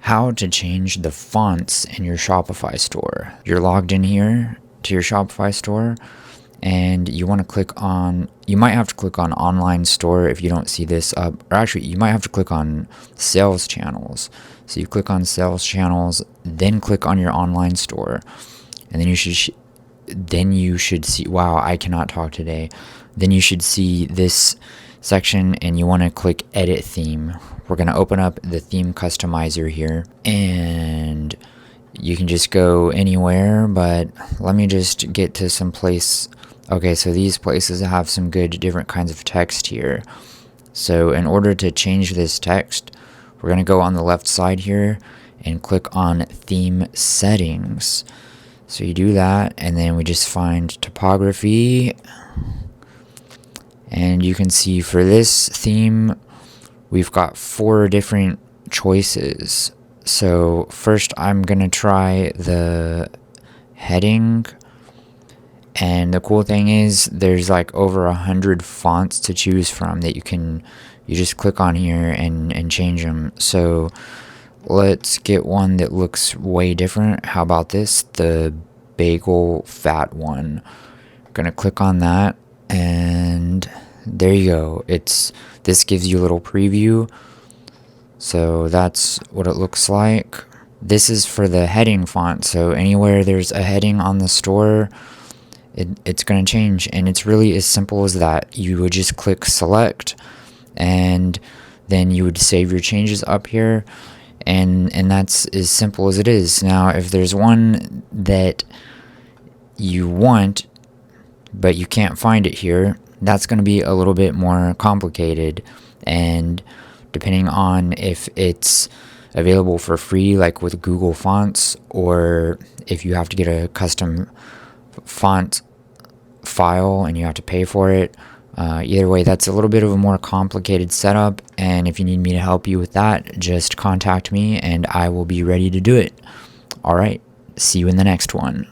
how to change the fonts in your Shopify store. You're logged in here to your Shopify store, and you want to click on, you might have to click on online store if you don't see this up, or actually you might have to click on sales channels. So you click on sales channels, then click on your online store, and then you should see, wow, I cannot talk today. Then you should see this section, and you want to click edit theme. We're going to open up the theme customizer here, and you can just go anywhere, but let me just get to some place. Okay, so these places have some good different kinds of text here. So in order to change this text, we're going to go on the left side here and click on theme settings. So you do that, and then we just find typography, and you can see for this theme we've got 4 different choices. So first I'm gonna try the heading, and the cool thing is there's like over 100 fonts to choose from that you just click on here and change them. So let's get one that looks way different. How about this? The bagel fat one. Gonna click on that, and there you go. This gives you a little preview. So that's what it looks like. This is for the heading font. So anywhere there's a heading on the store, it's going to change. And it's really as simple as that. You would just click select, and then you would save your changes up here. And that's as simple as it is. Now, if there's one that you want, but you can't find it here, that's going to be a little bit more complicated. And depending on if it's available for free, like with Google Fonts, or if you have to get a custom font file and you have to pay for it. Either way, that's a little bit of a more complicated setup, and if you need me to help you with that, just contact me and I will be ready to do it. Alright, see you in the next one.